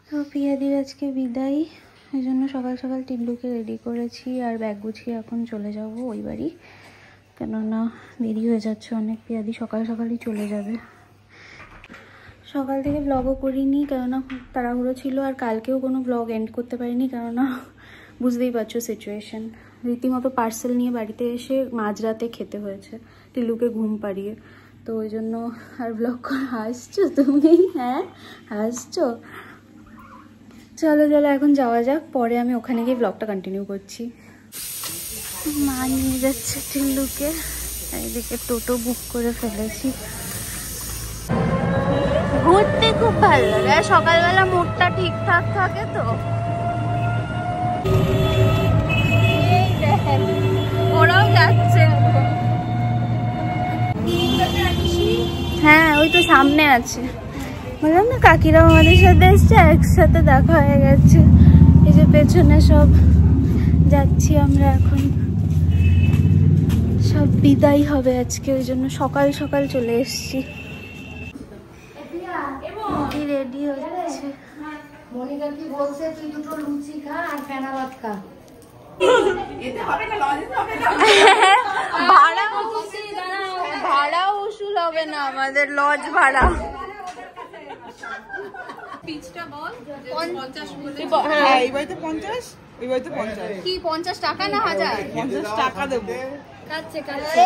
তো পিয়াদির আজকে বিদায়, এই জন্য সকাল সকাল টিল্লুকে রেডি করেছি আর ব্যাগ গুছিয়ে এখন চলে যাব ওই বাড়ি, কেননা দেরি হয়ে যাচ্ছে অনেক। পিয়াদি সকাল সকালই চলে যাবে। সকাল থেকে ব্লগও করিনি কেননা খুব তাড়াহুড়ো ছিল, আর কালকেও কোনো ব্লগ এন্ড করতে পারিনি কেননা বুঝতেই পারছো সিচুয়েশন। রীতিমতো পার্সেল নিয়ে বাড়িতে এসে মাঝরাতে খেতে হয়েছে টিল্লুকে ঘুম পাড়িয়ে, তো ওই জন্য আর ব্লগ করা। হাসছো তুমি? হ্যাঁ হাসছো। চলো চলো এখন যাওয়া যাক, পরে আমি ওখানে গিয়ে ব্লগটা কন্টিনিউ করছি। মা নিয়ে যাচ্ছে টিল্লুকে, এইদিকে টোটো বুক করে ফেলেছি। ঘুরতে খুব ভালো লাগে আর সকালবেলা মুডটা ঠিকঠাক থাকে তো। ওরাও যাচ্ছে, হ্যাঁ ওই তো সামনে আছে। বললাম না কাকিরাও আমাদের সাথে এসছে, একসাথে দেখা হয়ে গেছে। এই যে পেছনে সব যাচ্ছি আমরা এখন, সব বিদায় হবে আজকে, ওই জন্য সকাল সকাল চলে এসছি। রেডি হচ্ছে। মনিকা কি বলছে, তুই দুটো লুচি খা আর ফেনা ভাত খা। ভাড়া উসুল হবে না আমাদের, লজ ভাড়া। হ্যাঁ এই বাড়িতে 50, ওই বাড়িতে 50। কি 50 টাকা না 1000? 50 টাকা দেবো। কাচ্ছে কাচ্ছে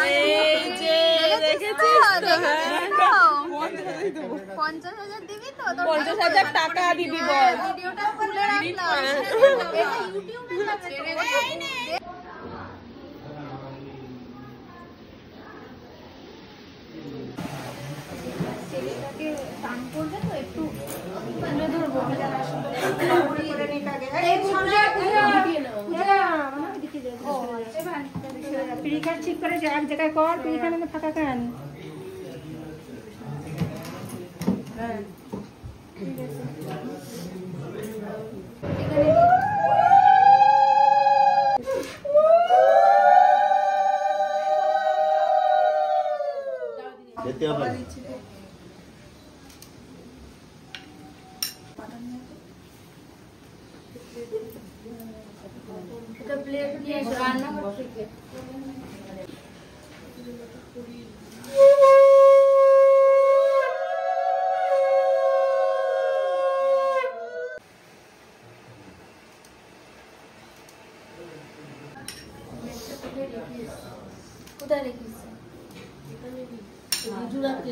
এই যে দেখেছিস তো? 50,000 দিবি তো? 50,000 টাকা দিবি বল। ভিডিওটা খুলে রাখলাম, এটা ইউটিউবে যাবে। ঠিক করে এক জায়গায় কর, পিড়িখানে ফাঁকা কেন? হ্যাঁ ঠিক আছে। যেতে হবে। প্লেট নিয়ে এসো, রান্নাঘর থেকে। কোথায় রেখেছিস? জুড়াতে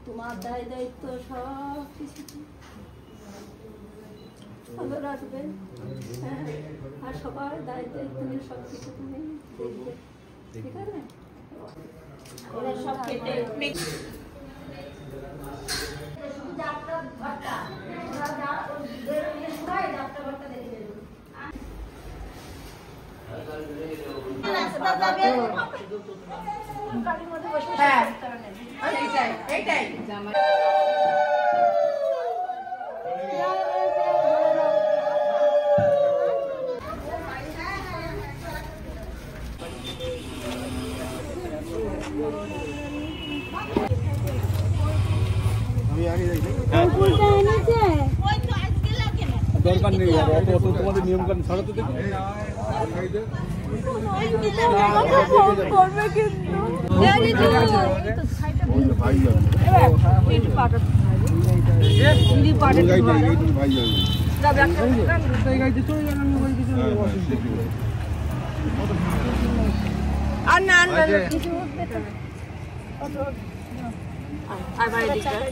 তোমার দায় দায়িত্ব সব কিছু ভালো রাখবেন, হ্যাঁ, আর সবার দায় দায়িত্ব নিয়ে সব কিছু তুমি দেখবে, ঠিক আছে? ওরা সব কেটে দরকার নেই তোমাদের নিয়ম কানুন ছাড়া তো দেখি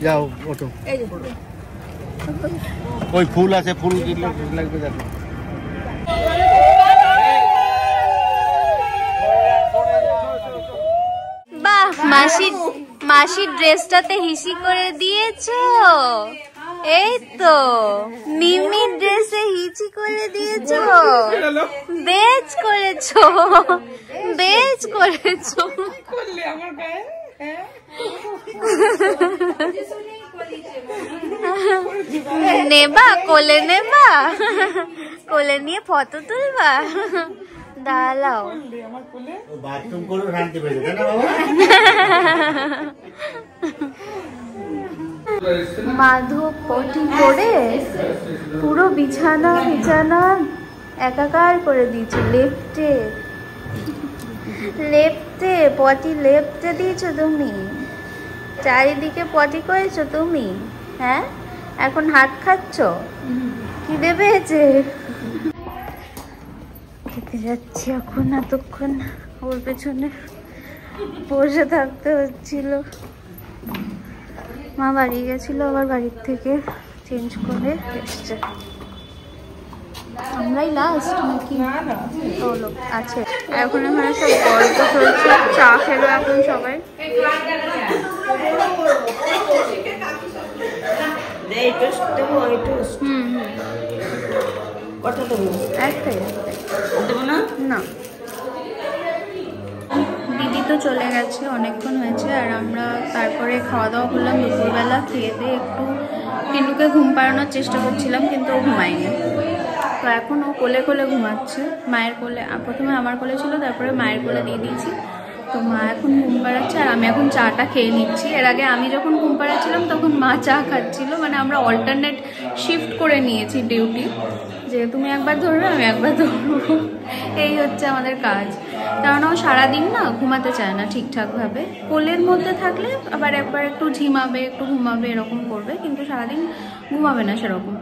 যাও ওটো ওই ফুল আছে ফুল লাগবে দেখো বাহ মাসির ড্রেসটাতে হিসি করে দিয়েছো। এই তো মিমির ড্রেসে হিচি করে দিয়েছো। বেশ করেছো বেশ করেছো। নেবা কোলে নেবা কোলে নিয়ে ফটো তুলবা দাঁড়াও বাথরুম করে শান্তি পেয়ে যাবে না বাবা। মাধব পটি করে পুরো বিছানা একাকার করে দিয়েছে। লেফটে পটি লেফটে দিয়েছো তুমি, চারিদিকে পটি করেছো তুমি। হ্যাঁ এখন হাত খাচ্ছ, খিদে পেয়েছে। খেতে যাচ্ছি এখন, এতক্ষণ ওর পেছনে বসে থাকতে হচ্ছিল। মা বাড়ি গেছিল, আবার বাড়ির থেকে চেঞ্জ করে এসছে। আমরাই লাস্ট নাকি হলো আছে এখন? এখানে সব গল্প চলছে, চা খেলো এখন সবাই। একটাই না, দিদি তো চলে গেছে, অনেকক্ষণ হয়েছে। আর আমরা তারপরে খাওয়া দাওয়া করলাম দুপুরবেলা। খেয়ে দিয়ে একটু টিনুকে ঘুম পাড়ানোর চেষ্টা করছিলাম, কিন্তু ও ঘুমায়নি। তো এখন ও কোলে কোলে ঘুমাচ্ছে, মায়ের কোলে। প্রথমে আমার কোলে ছিল, তারপরে মায়ের কোলে দিয়ে দিয়েছি। তো মা এখন ঘুম পাড়াচ্ছে আর আমি এখন চাটা খেয়ে নিচ্ছি। এর আগে আমি যখন ঘুম পাড়াচ্ছিলাম তখন মা চা খাচ্ছিল। মানে আমরা অল্টারনেট শিফট করে নিয়েছি ডিউটি, যে তুমি একবার ধরবে আমি একবার ধরবো, এই হচ্ছে আমাদের কাজ। কারণ ও সারাদিন না ঘুমাতে চায় না ঠিকঠাকভাবে। কোলের মধ্যে থাকলে আবার একবার একটু ঝিমাবে, একটু ঘুমাবে, এরকম করবে, কিন্তু সারাদিন ঘুমাবে না সেরকম।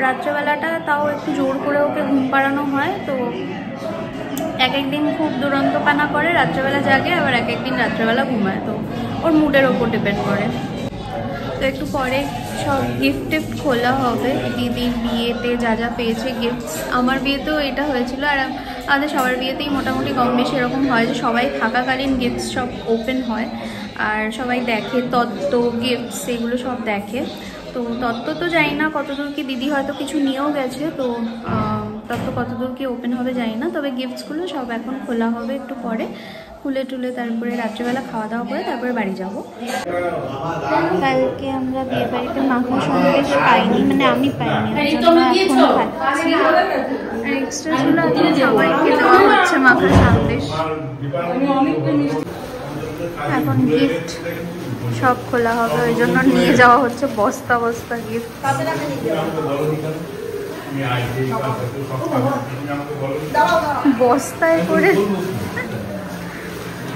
রাত্রেবেলাটা তাও একটু জোর করে ওকে ঘুম পাড়ানো হয়। তো এক একদিন খুব দুরন্তপানা করে, রাত্রেবেলা জাগে, আবার এক একদিন রাত্রেবেলা ঘুমায়। তো ওর মুডের ওপর ডিপেন্ড করে। তো একটু পরে সব গিফট খোলা হবে। দিদির বিয়েতে যা যা পেয়েছে গিফটস, আমার বিয়েতেও এটা হয়েছিল। আর আমাদের সবার বিয়েতেই মোটামুটি কম বেশি এরকম হয় যে সবাই থাকাকালীন গিফটস সব ওপেন হয় আর সবাই দেখে তত্ত্ব, গিফটস এগুলো সব দেখে। তো তত্ত্ব তো জানি না কতদূর কি, দিদি হয়তো কিছু নিয়েও গেছে। তো তত্ত্ব কতদূর কি ওপেন হবে জানি না, তবে গিফটসগুলো সব এখন খোলা হবে একটু পরে। খুলে টুলে তারপরে রাত্রেবেলা খাওয়া দাওয়া করে তারপরে বাড়ি যাব। কালকে আমরা বিয়ে বাড়িতে মাখা সন্দেশ পাইনি, মানে আমি পাইনি, এখন খাচ্ছি। আর এক্সট্রা ছিল, সবাইকে দেওয়া হচ্ছে মাখা সন্দেশ। এখন গিফট সব খোলা হবে, ওই জন্য নিয়ে যাওয়া হচ্ছে বস্তা বস্তা গিফট। বস্তায় করে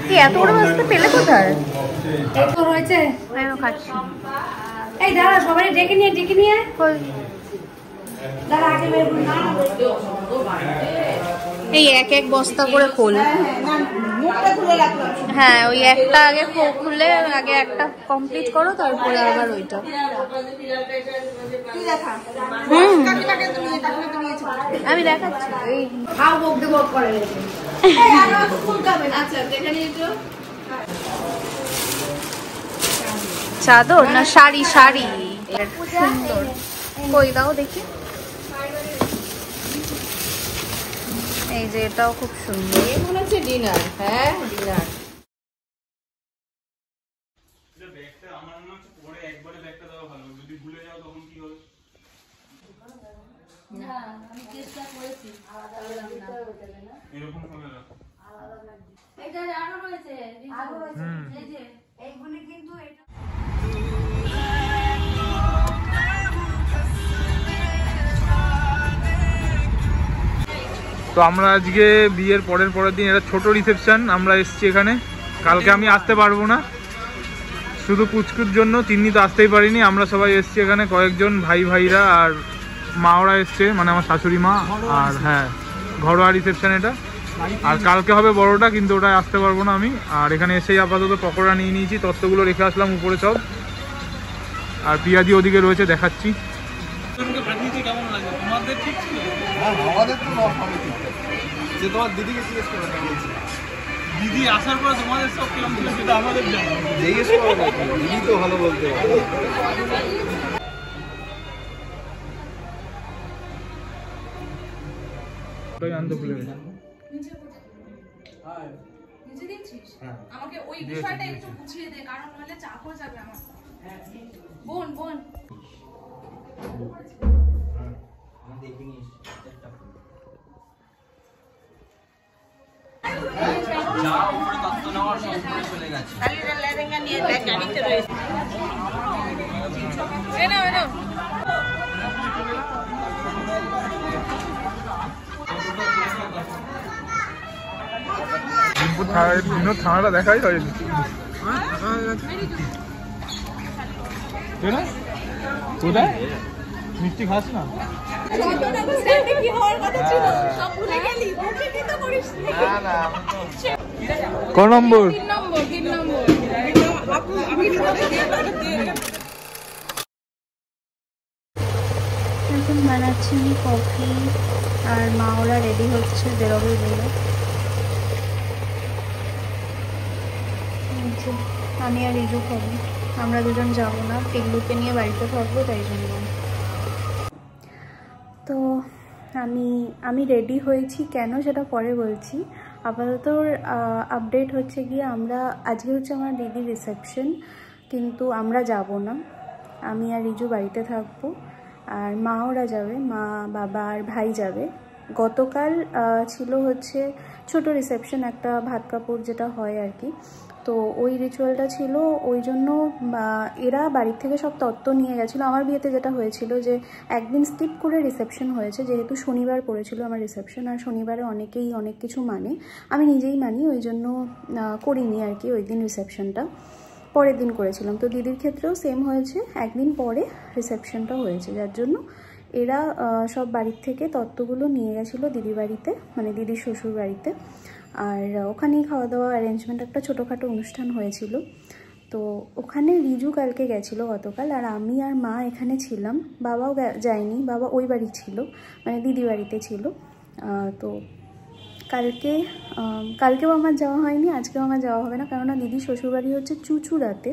কি এত বড় বস্তা পেলে কোথায়? হয়েছে খাচ্ছি। এই দাঁড়া, সবাই ডেকে নিয়ে এই এক এক বস্তা করে খোল। হ্যাঁ, ওই একটা আগে খুলে আগে একটা কমপ্লিট করো, তারপরে আবার ওইটা। আমি দেখাচ্ছি। চাদর না শাড়ি? শাড়ি সুন্দর, কই দাও দেখি। এই যে এটাও খুব সুন্দর। মনে হচ্ছে ডিনার। হ্যাঁ ডিনার। আমার মনে হচ্ছে পরে একবারে ব্যাগটা দেওয়া ভালো, যদি ভুলে যাও তখন কি হবে? না আমি চেষ্টা করেছি আলাদা না এরকম হবে না। এটা আরো রয়েছে এই যে এইগুলি কিন্তু এটা তো আমরা আজকে বিয়ের পরের দিন এটা ছোট রিসেপশন আমরা এসেছি এখানে। কালকে আমি আসতে পারবো না, শুধু পুচকুর জন্য, চিন্নি তো আসতেই পারিনি। আমরা সবাই এসেছি এখানে, কয়েকজন ভাইরা আর মাওরা এসছে, মানে আমার শাশুড়ি মা। আর হ্যাঁ, ঘরোয়া রিসেপশন এটা। আর কালকে হবে বড়টা, কিন্তু ওটা আসতে পারবো না আমি। আর এখানে এসেই আপাতত পকোড়া নিয়ে নিয়েছি, তত্ত্বগুলো রেখে আসলাম উপরে সব। আর পিয়াজি ওদিকে রয়েছে, দেখাচ্ছি। কেমন লাগে তোমাদের? ঠিক ছিল? আমাদের তো যে তোমার দিদিকে জিজ্ঞেস করো, দিদি আসার পরে তোমাদের সব কেমন ছিল সেটা আমাদের জানো। জিজ্ঞেস করো, দিদি তো ভালো বলতে পারে। আনতে ভুলে গেছি। আমাকে ওই বিষয়টা একটু বুঝিয়ে দে, কারণ নাহলে চাপ হয়ে যাবে আমার। বোন থানাটা দেখাই হয়নি। কোথায় মিষ্টি খাস না? ক নম্বর? এখন বানাচ্ছি আমি কফি, আর মা ওরা রেডি হচ্ছে, বেরোবে বলে। আমি আর রিজু খাবো, আমরা দুজন যাবো না, টিল্লুকে নিয়ে বাড়িতে থাকবো, তাই জন্য। তো আমি রেডি হয়েছি কেন সেটা পরে বলছি। আপাতত আপডেট হচ্ছে গিয়ে আজকে হচ্ছে আমার দিদির রিসেপশন, কিন্তু আমরা যাব না, আমি আর রিজু বাড়িতে থাকবো। আর মা ওরা যাবে, মা বাবা আর ভাই যাবে। গতকাল ছিল হচ্ছে ছোট রিসেপশন, একটা ভাত কাপড় যেটা হয় আর কি। তো ওই রিচুয়ালটা ছিল, ওই জন্য এরা বাড়ির থেকে সব তত্ত্ব নিয়ে গেছিলো। আমার বিয়েতে যেটা হয়েছিল যে একদিন স্কিপ করে রিসেপশন হয়েছে, যেহেতু শনিবার পড়েছিল আমার রিসেপশন, আর শনিবারে অনেকেই অনেক কিছু মানে, আমি নিজেই মানি, ওই জন্য করিনি আর কি ওই দিন রিসেপশনটা, পরের দিন করেছিলাম। তো দিদির ক্ষেত্রেও সেম হয়েছে, একদিন পরে রিসেপশনটা হয়েছে, যার জন্য এরা সব বাড়ির থেকে তত্ত্বগুলো নিয়ে গেছিলো দিদির বাড়িতে, মানে দিদির শ্বশুর বাড়িতে। আর ওখানেই খাওয়া দাওয়া অ্যারেঞ্জমেন্ট, একটা ছোটোখাটো অনুষ্ঠান হয়েছিল। তো ওখানে রিজু কালকে গেছিলো গতকাল, আর আমি আর মা এখানে ছিলাম, বাবাও যায়নি, বাবা ওই বাড়ি ছিল, মানে দিদি বাড়িতে ছিল। তো কালকেও আমার যাওয়া হয়নি, আজকেও আমার যাওয়া হবে না, কেননা দিদির শ্বশুরবাড়ি হচ্ছে চুচুড়াতে,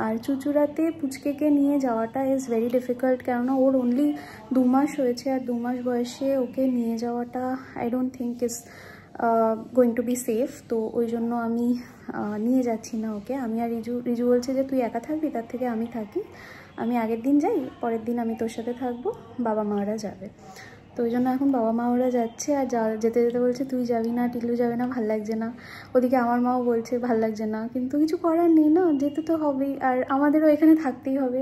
আর চুচুড়াতে পুচকেকে নিয়ে যাওয়াটা ইজ ভেরি ডিফিকাল্ট, কেননা ওর অনলি 2 মাস হয়েছে, আর 2 মাস বয়সে ওকে নিয়ে যাওয়াটা I don't think is going to be safe. তো ওই জন্য আমি নিয়ে যাচ্ছি না ওকে। আমি আর রিজু বলছে যে তুই একা থাকবি, তার থেকে আমি থাকি, আমি আগের দিন যাই, পরের দিন আমি তোর সাথে থাকবো, বাবা মারা যাবে। তো ওই জন্য এখন বাবা মা ওরা যাচ্ছে, আর যেতে যেতে বলছে তুই যাবি না, টিল্লু যাবে না, ভাল লাগছে না। ওদিকে আমার মাও বলছে ভাল লাগছে না, কিন্তু কিছু করার নেই না, যেতে তো হবেই, আর আমাদেরও এখানে থাকতেই হবে।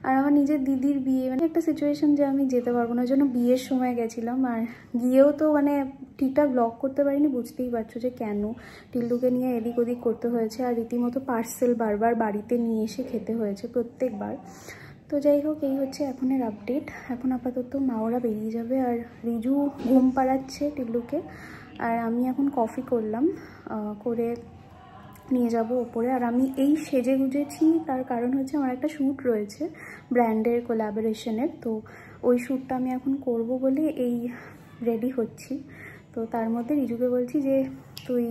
আর আমার নিজের দিদির বিয়ে, মানে একটা সিচুয়েশন যে আমি যেতে পারবো না, ওই জন্য বিয়ের সময় গেছিলাম, আর গিয়েও তো মানে ঠিকঠাক ব্লগ করতে পারিনি, বুঝতেই পারছো যে কেন টিল্লুকে নিয়ে এদিক ওদিক করতে হয়েছে, আর রীতিমতো পার্সেল বারবার বাড়িতে নিয়ে এসে খেতে হয়েছে প্রত্যেকবার। তো যাই হোক, এই হচ্ছে এখনের আপডেট। এখন আপাতত মা ওরা বেরিয়ে যাবে, আর রিজু ঘুম পাড়াচ্ছে টিল্লুকে, আর আমি এখন কফি করলাম, করে নিয়ে যাব ওপরে। আর আমি এই সেজে গুজেছি, তার কারণ হচ্ছে আমার একটা শ্যুট রয়েছে ব্র্যান্ডের কোলাবোরেশনের, তো ওই শ্যুটটা আমি এখন করব বলে এই রেডি হচ্ছি। তো তার মধ্যে রিজুকে বলছি যে তুই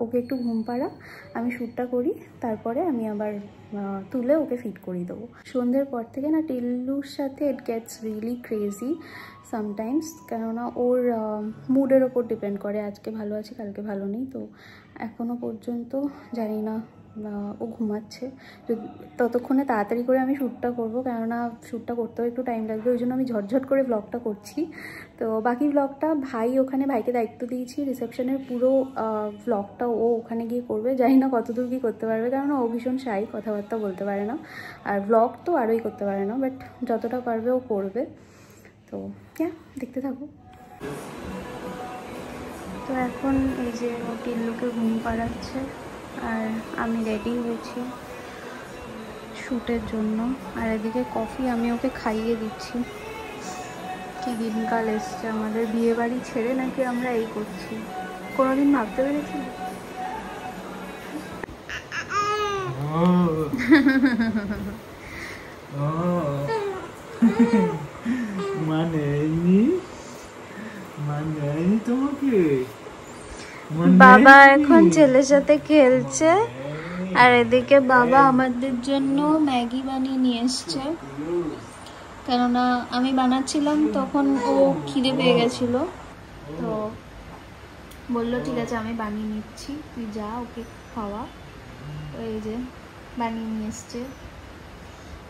ওকে একটু ঘুম পাড়া, আমি শ্যুটটা করি, তারপরে আমি আবার তুলে ওকে ফিট করিয়ে দেবো। সন্ধ্যের পর থেকে না টিল্লুর সাথে it gets really crazy. Sometimes, কেননা ওর মুডের ওপর ডিপেন্ড করে, আজকে ভালো আছে কালকে ভালো নেই। তো এখনও পর্যন্ত জানি না, ও ঘুমাচ্ছে। ততক্ষণে তাড়াতাড়ি করে আমি শ্যুটটা করবো, কেননা শ্যুটটা করতেও একটু টাইম লাগবে, ওই জন্য আমি ঝটঝট করে ব্লগটা করছি। তো বাকি ব্লগটা ভাইকে দায়িত্ব দিয়েছি, রিসেপশনের পুরো ব্লগটা ও ওখানে গিয়ে করবে। জানি না কতদূর কী করতে পারবে, কেননা ও ভীষণ শাই, কথাবার্তা বলতে পারে না, আর ব্লগ তো আরোই করতে পারে না, বাট যতটা পারবে ও করবে। তো দেখতে থাকো। তো এখন এই যে ও টিল্লুকে ঘুম পাড়াচ্ছে, আর আমি রেডি হয়েছি শ্যুটের জন্য। আর এদিকে কফি আমি ওকে খাইয়ে দিচ্ছি। কি দিনকাল এসছে আমাদের, বিয়ে বাড়ি ছেড়ে নাকি আমরা এই করছি, কোনোদিন ভাবতে পেরেছি? বাবা এখন ছেলের সাথে খেলছে, আর এদিকে বাবা আমাদের জন্য ম্যাগি বানিয়ে নিয়ে এসছে। কেননা আমি বানাচ্ছিলাম তখন ও খিদে পেয়ে গেছিল, তো বললো ঠিক আছে আমি বানিয়ে নিচ্ছি, তুই যা ওকে খাওয়া। তো এই যে বানিয়ে নিয়ে এসছে।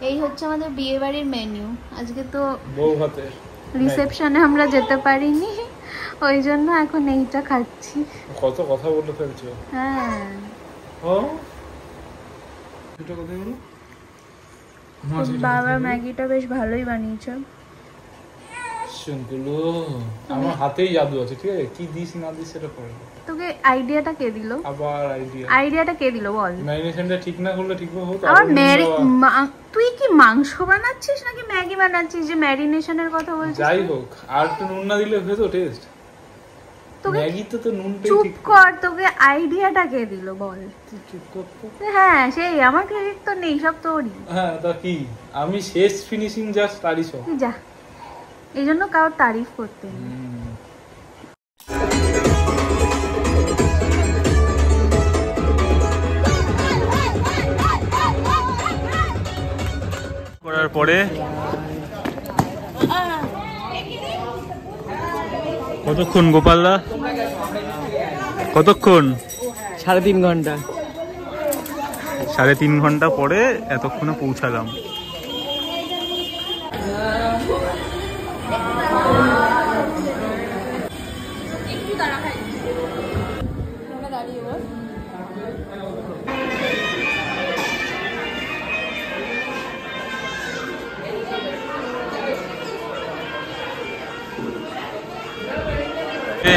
এই হচ্ছে আমাদের বিয়ে বাড়ির মেনু। আজকে তো বউ ভাতে রিসেপশনে আমরা যেতে পারিনি, ওই জন্য এখন এইটা খাচ্ছি। কত কথা বলে ফেলছো। হ্যাঁ বাবা ম্যাগিটা বেশ ভালোই বানিয়েছে। আমার হাতেই জাদু আছে, ঠিক আছে, কি দিস না দিস সেটা পরে। তোকে আইডিয়াটা কে দিল? আবার আইডিয়াটা কে দিল বল? ম্যারিনেশনটা ঠিক না করলে ঠিক হতো। আবার তুই কি মাংস বানাচ্ছিস নাকি ম্যাগি বানাচ্ছিস যে ম্যারিনেশনের কথা বলছিস? যাই হোক, আর একটু নুন না দিলে হতো টেস্ট। ম্যাগি তো নুনটাই ঠিক। চুপ কর, তোকে আইডিয়াটা কে দিল বল? চুপ কর। হ্যাঁ সেই আমার ক্রেডিট তো নেই, সব তোরই। হ্যাঁ তা কি, আমি শেষ ফিনিশিং জাস্ট তারই সব। যা, এই জন্য কারোর তারিফ করতে নেই। করার পরে কতক্ষণ গোপালদা? কতক্ষণ? 3.5 ঘন্টা। 3.5 ঘন্টা পরে এতক্ষণে পৌঁছালাম।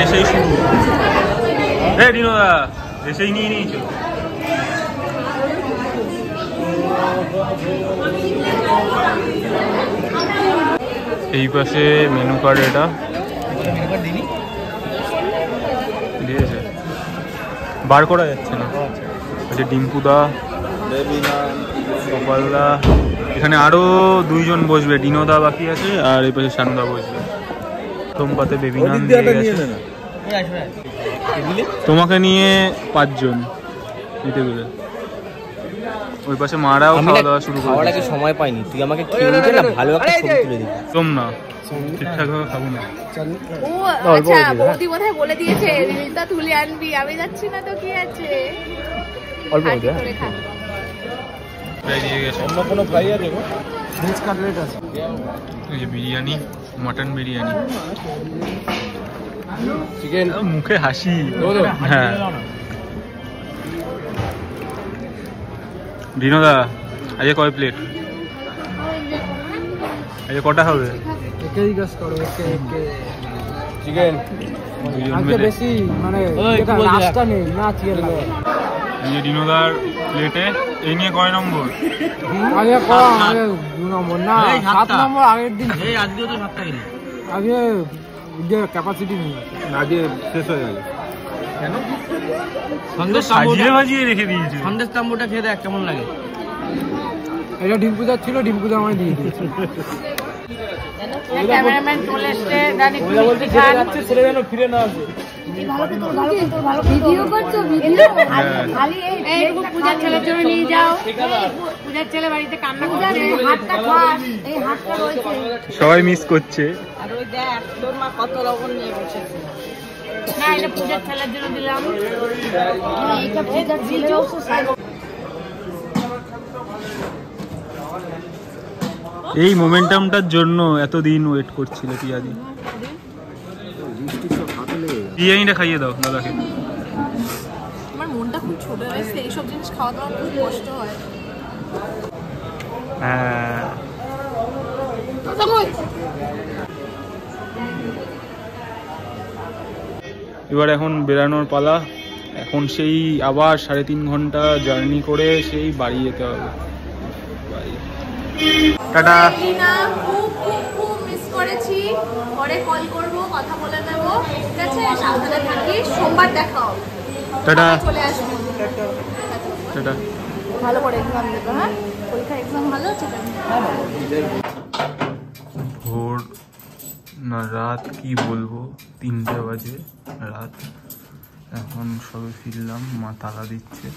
এসেই শুরু। ডিনোদা এসেই নিয়ে নিয়েছো। এই পাশে মেনু কার্ড, এটা দিয়েছে, বার করা যাচ্ছে না। আচ্ছা, ডিম্পুদা, গোপালদা, এখানে আরো 2 জন বসবে, ডিনোদা বাকি আছে, আর এই পাশে শানুদা বসবে। তোমপাতে বেবি নাম দিয়ে গেছে। তোমাকে নিয়ে 5 জন নিতে গেলে। ওই পাশে মারাও খাওয়া দাওয়া শুরু করে। খাওয়ার আগে সময় পাইনি, তুই আমাকে খেয়ে নিতে না ভালো একটা ছবি তুলে দিবি। তোম না ঠিকঠাক ভাবে খাবো না। ও আচ্ছা, বৌদি বোধহয় বলে দিয়েছে রিলটা তুলে আনবি, আমি যাচ্ছি না তো কি আছে। অল্প করে খা। ফ্রাই দিয়ে গেছে। অন্য কোনো ফ্রাই আছে? ভেজ কাটলেট আছে। এই যে বিরিয়ানি, মাটন বিরিয়ানি, চিকেন, মুখে হাসি। হ্যাঁ ডিনোদা, আজকে কয় প্লেট? আজকে কটা হবে? চিকেন বেশি, মানে রাস্তা নেই না। চিকেন এই যে ডিনোদার প্লেটে। এই নিয়ে কয় নম্বর? আগে 2 নম্বর না, 7 নম্বর। আগের দিন আজকে তো 7টা গেল, আগে যে ক্যাপাসিটি নেই, আগে শেষ হয়ে গেল। কেন? সন্দেশ ভাজিয়ে রেখে দিয়েছে। সন্দেশ তাম্বুটা খেয়ে দেখ কেমন লাগে। এটা ডিম্পুদার ছিল, ডিম্পুদা আমায় দিয়ে দিয়েছে। ক্যামেরাম্যান চলে এসছে, বলতে ছেলে যেন ফিরে না আসে। ভিডিও করছো? ভিডিও খালি এই পূজার ছেলের জন্য নিয়ে যাও। পূজার ছেলে বাড়িতে কান্না করছে, হাতটা খাস, এই হাতটা রয়েছে। সবাই মিস করছে। আর ওই দেখ তোর মা কত লবণ নিয়ে বসেছে। না এটা পূজার ছেলের জন্য দিলাম। এইটা পূজার ছেলের ওষুধ। এই মোমেন্টামটার জন্য এতদিন ওয়েট করছিল পিয়াদি। বিরিয়ানিটা খাইয়ে দাও দাদাকে। আমার মনটা খুব ছোট হয়েছে, এইসব জিনিস খাওয়া দাওয়া খুব কষ্ট হয়। হ্যাঁ এবার এখন বেরানোর পালা। এখন সেই আবার 3.5 ঘন্টা জার্নি করে সেই বাড়ি যেতে হবে। টাটা। খুব খুব খুব মিস করেছি, পরে কল করব, কথা বলে দেবো, ঠিক আছে? সাবধানে থাকিস, সোমবার দেখা হবে। টাটা। চলে আসবি। টাটা। ভালো করে এক্সাম দেবো, হ্যাঁ? পরীক্ষার এক্সাম ভালো হচ্ছে তো? ভোর না রাত কি বলবো, 3টে বাজে রাত। এখন সবে ফিরলাম, মা তালা দিচ্ছে।